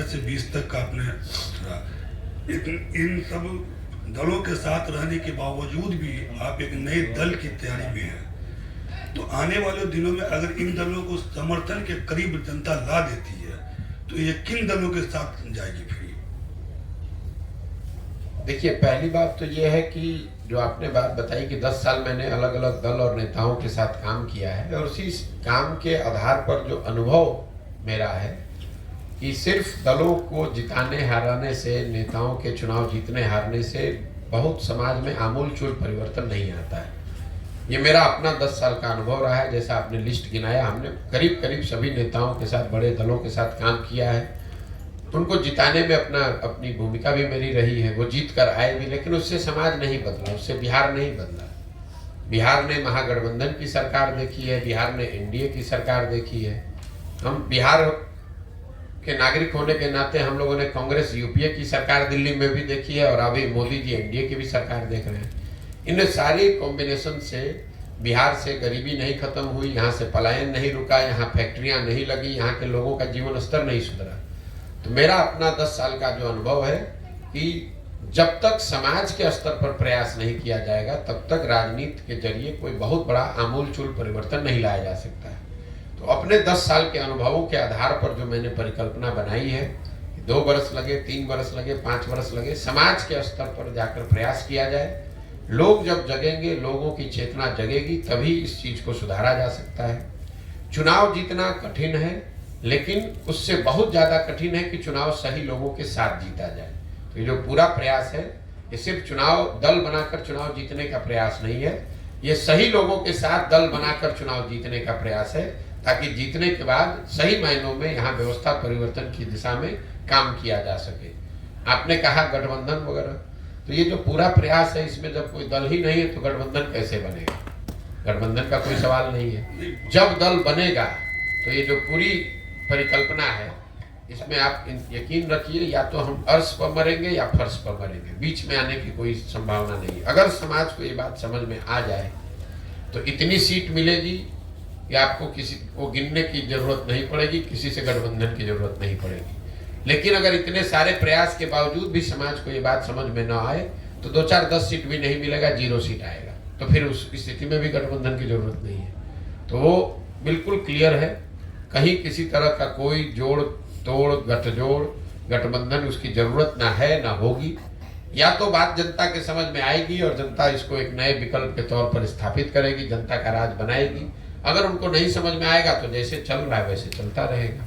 18 से 20 तक का आपने रहा। इन सब दलों के साथ रहने के बावजूद भी आप एक नए दल की तैयारी में हैं। तो आने वाले दिनों में अगर इन दलों को समर्थन के करीब जनता ला देती है तो ये किन दलों के साथ जाएगी फिर? देखिए, पहली बात तो ये है कि जो आपने बात बताई कि 10 साल मैंने अलग अलग दल और नेताओं के साथ काम किया है, और उसी काम के आधार पर जो अनुभव मेरा है कि सिर्फ दलों को जिताने हाराने से, नेताओं के चुनाव जीतने हारने से बहुत समाज में आमूल चूल परिवर्तन नहीं आता है। ये मेरा अपना 10 साल का अनुभव रहा है। जैसा आपने लिस्ट गिनाया, हमने करीब करीब सभी नेताओं के साथ, बड़े दलों के साथ काम किया है। उनको जिताने में अपनी भूमिका भी मेरी रही है। वो जीत कर आए भी, लेकिन उससे समाज नहीं बदला, उससे बिहार नहीं बदला। बिहार ने महागठबंधन की सरकार देखी है, बिहार ने एनडीए की सरकार देखी है। हम बिहार के नागरिक होने के नाते हम लोगों ने कांग्रेस यूपीए की सरकार दिल्ली में भी देखी है, और अभी मोदी जी एनडीए की भी सरकार देख रहे हैं। इन सारी कॉम्बिनेशन से बिहार से गरीबी नहीं खत्म हुई, यहाँ से पलायन नहीं रुका, यहाँ फैक्ट्रियाँ नहीं लगी, यहाँ के लोगों का जीवन स्तर नहीं सुधरा। तो मेरा अपना 10 साल का जो अनुभव है कि जब तक समाज के स्तर पर प्रयास नहीं किया जाएगा तब तक राजनीति के जरिए कोई बहुत बड़ा आमूलचूल परिवर्तन नहीं लाया जा सकता है। तो अपने 10 साल के अनुभवों के आधार पर जो मैंने परिकल्पना बनाई है, 2 वर्ष लगे, 3 वर्ष लगे, 5 वर्ष लगे, समाज के स्तर पर जाकर प्रयास किया जाए। लोग जब जगेंगे, लोगों की चेतना जगेगी, तभी इस चीज को सुधारा जा सकता है। चुनाव जीतना कठिन है, लेकिन उससे बहुत ज्यादा कठिन है कि चुनाव सही लोगों के साथ जीता जाए। तो ये जो पूरा प्रयास है, ये सिर्फ चुनाव दल बनाकर चुनाव जीतने का प्रयास नहीं है, ये सही लोगों के साथ दल बनाकर चुनाव जीतने का प्रयास है, ताकि जीतने के बाद सही मायनों में यहाँ व्यवस्था परिवर्तन की दिशा में काम किया जा सके। आपने कहा गठबंधन वगैरह, तो ये जो पूरा प्रयास है, इसमें जब कोई दल ही नहीं है तो गठबंधन कैसे बनेगा? गठबंधन का कोई सवाल नहीं है। जब दल बनेगा तो ये जो पूरी परिकल्पना है, इसमें आप यकीन रखिए, या तो हम अर्श पर मरेंगे या फर्श पर मरेंगे, बीच में आने की कोई संभावना नहीं। अगर समाज को ये बात समझ में आ जाए तो इतनी सीट मिलेगी कि आपको किसी को गिनने की जरूरत नहीं पड़ेगी, किसी से गठबंधन की जरूरत नहीं पड़ेगी। लेकिन अगर इतने सारे प्रयास के बावजूद भी समाज को ये बात समझ में न आए तो 2-4-10 सीट भी नहीं मिलेगा, 0 सीट आएगा। तो फिर उस स्थिति में भी गठबंधन की जरूरत नहीं है। तो वो बिल्कुल क्लियर है, कहीं किसी तरह का कोई जोड़ तोड़ गठजोड़ गठबंधन उसकी जरूरत ना है ना होगी। या तो बात जनता के समझ में आएगी और जनता इसको एक नए विकल्प के तौर पर स्थापित करेगी, जनता का राज बनाएगी। अगर उनको नहीं समझ में आएगा तो जैसे चल रहा है वैसे चलता रहेगा।